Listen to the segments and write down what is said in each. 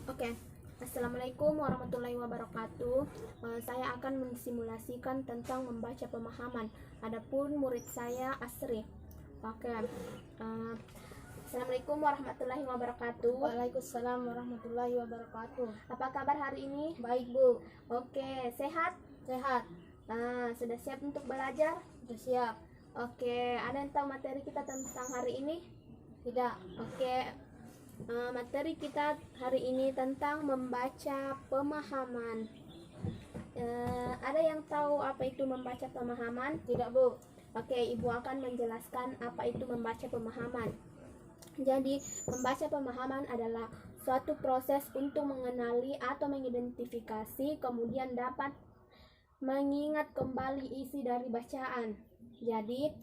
Oke, Assalamualaikum warahmatullahi wabarakatuh. Saya akan mensimulasikan tentang membaca pemahaman. Adapun murid saya Asri. Oke, Assalamualaikum warahmatullahi wabarakatuh. Waalaikumsalam warahmatullahi wabarakatuh. Apa kabar hari ini? Baik, Bu. Oke, sehat? Sehat? Sudah siap untuk belajar? Sudah siap. Oke, ada yang tahu materi kita tentang hari ini? Tidak. Oke, materi kita hari ini tentang membaca pemahaman. Ada yang tahu apa itu membaca pemahaman? Tidak, Bu. Oke, Ibu akan menjelaskan apa itu membaca pemahaman. Jadi, membaca pemahaman adalah suatu proses untuk mengenali atau mengidentifikasi, kemudian dapat mengingat kembali isi dari bacaan. Jadi,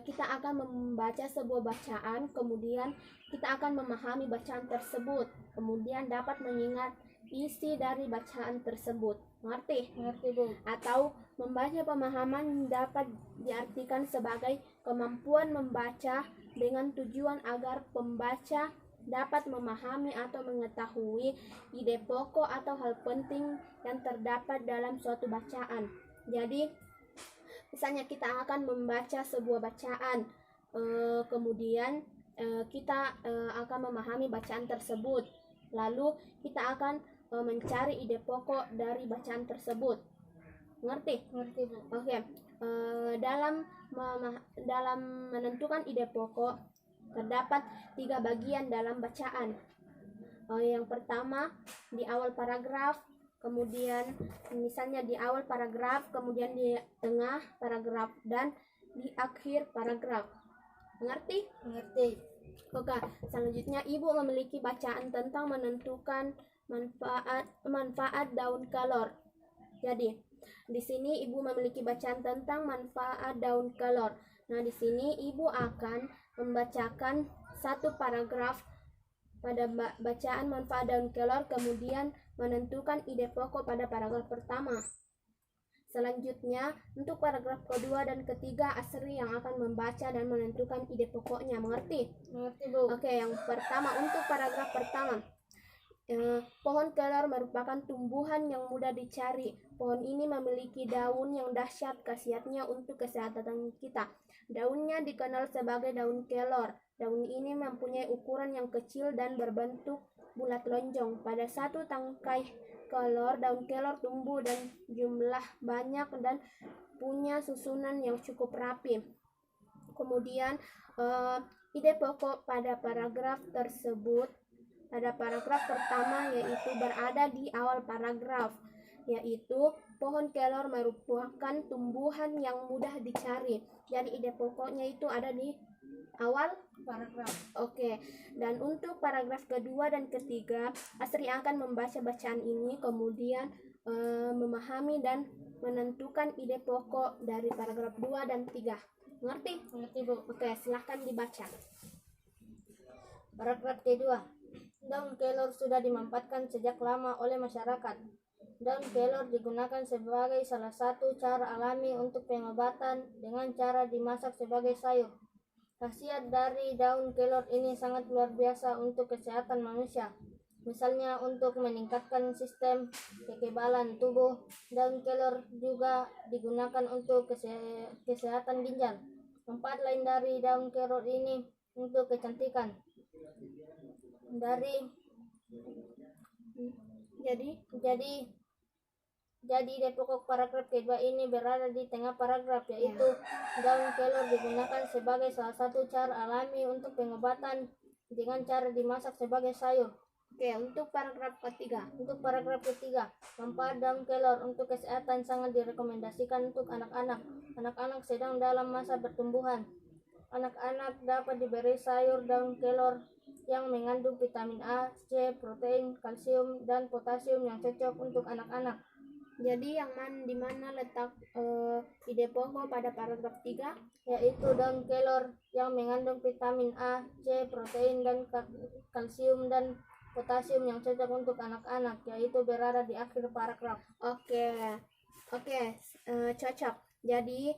kita akan membaca sebuah bacaan, kemudian kita akan memahami bacaan tersebut, kemudian dapat mengingat isi dari bacaan tersebut. Mengerti? Mengerti, Bu. Atau membaca pemahaman dapat diartikan sebagai kemampuan membaca dengan tujuan agar pembaca dapat memahami atau mengetahui ide pokok atau hal penting yang terdapat dalam suatu bacaan. Jadi, misalnya kita akan membaca sebuah bacaan, kemudian kita akan memahami bacaan tersebut, lalu kita akan mencari ide pokok dari bacaan tersebut. Mengerti? Mengerti, Bu. Oke. Dalam menentukan ide pokok terdapat 3 bagian dalam bacaan. Yang pertama di awal paragraf, kemudian misalnya di awal paragraf, kemudian di tengah paragraf, dan di akhir paragraf. Mengerti? Mengerti. Oke, selanjutnya Ibu memiliki bacaan tentang menentukan manfaat daun kelor. Jadi, di sini Ibu memiliki bacaan tentang manfaat daun kelor. Nah, di sini Ibu akan membacakan satu paragraf pada bacaan manfaat daun kelor, kemudian menentukan ide pokok pada paragraf pertama. Selanjutnya, untuk paragraf kedua dan ketiga, Asri yang akan membaca dan menentukan ide pokoknya. Mengerti? Mengerti, Bu. Oke, yang pertama untuk paragraf pertama. Pohon kelor merupakan tumbuhan yang mudah dicari. Pohon ini memiliki daun yang dahsyat, khasiatnya untuk kesehatan kita. Daunnya dikenal sebagai daun kelor. Daun ini mempunyai ukuran yang kecil dan berbentuk bulat lonjong. Pada satu tangkai kelor, daun kelor tumbuh dan jumlah banyak dan punya susunan yang cukup rapi. Kemudian ide pokok pada paragraf tersebut pada paragraf pertama yaitu berada di awal paragraf, yaitu pohon kelor merupakan tumbuhan yang mudah dicari. Jadi ide pokoknya itu ada di awal Paragraf. Oke, dan untuk paragraf kedua dan ketiga, Asri akan membaca bacaan ini, kemudian memahami dan menentukan ide pokok dari paragraf 2 dan 3. Mengerti? Mengerti, Bu. Oke, silahkan dibaca. Paragraf kedua. Daun kelor sudah dimanfaatkan sejak lama oleh masyarakat. Daun kelor digunakan sebagai salah satu cara alami untuk pengobatan dengan cara dimasak sebagai sayur. Khasiat dari daun kelor ini sangat luar biasa untuk kesehatan manusia. Misalnya untuk meningkatkan sistem kekebalan tubuh. Daun kelor juga digunakan untuk kesehatan ginjal. Manfaat lain dari daun kelor ini untuk kecantikan. Jadi ide pokok paragraf kedua ini berada di tengah paragraf, yaitu daun kelor digunakan sebagai salah satu cara alami untuk pengobatan dengan cara dimasak sebagai sayur. Oke, untuk paragraf ketiga. Untuk paragraf ketiga, manfaat daun kelor untuk kesehatan sangat direkomendasikan untuk anak-anak. Anak-anak sedang dalam masa pertumbuhan. Anak-anak dapat diberi sayur daun kelor yang mengandung vitamin A, C, protein, kalsium, dan potasium yang cocok untuk anak-anak. Jadi di mana letak ide pokok pada paragraf 3? Yaitu daun kelor yang mengandung vitamin A, C, protein, dan kalsium dan potasium yang cocok untuk anak-anak, yaitu berada di akhir paragraf. Oke, cocok. Jadi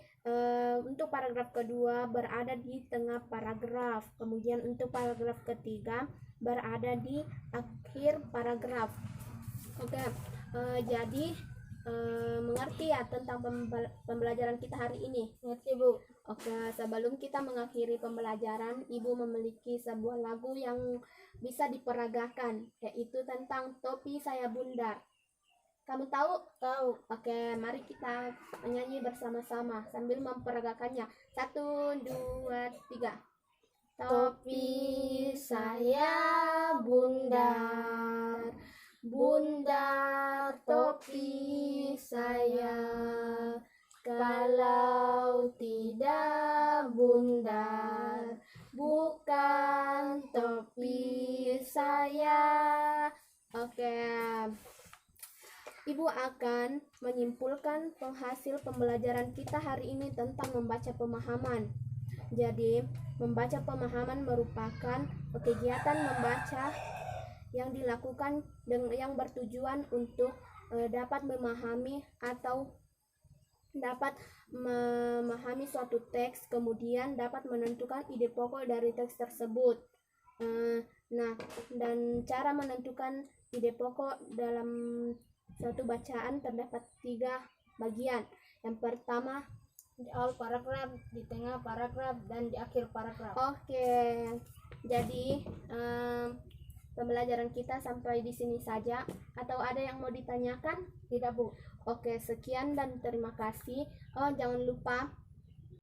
untuk paragraf kedua berada di tengah paragraf. Kemudian untuk paragraf ketiga berada di akhir paragraf. Oke, jadi mengerti ya tentang pembelajaran kita hari ini? Ngerti, Bu. Oke, sebelum kita mengakhiri pembelajaran, Ibu memiliki sebuah lagu yang bisa diperagakan, yaitu tentang Topi Saya Bundar. Kamu tahu? Tahu. Oke, mari kita menyanyi bersama-sama sambil memperagakannya. 1, 2, 3. Topi saya bundar, bundar topi saya. Kalau tidak bundar, bukan topi saya. Oke. Ibu akan menyimpulkan penghasil pembelajaran kita hari ini tentang membaca pemahaman. Jadi, membaca pemahaman merupakan kegiatan membaca yang dilakukan yang bertujuan untuk dapat memahami atau dapat memahami suatu teks, kemudian dapat menentukan ide pokok dari teks tersebut. Nah, dan cara menentukan ide pokok dalam suatu bacaan terdapat 3 bagian. Yang pertama, Di awal paragraf, di tengah paragraf, dan di akhir paragraf. oke. Jadi pembelajaran kita sampai di sini saja. Atau ada yang mau ditanyakan? Tidak, Bu. Oke, sekian dan terima kasih. Oh, jangan lupa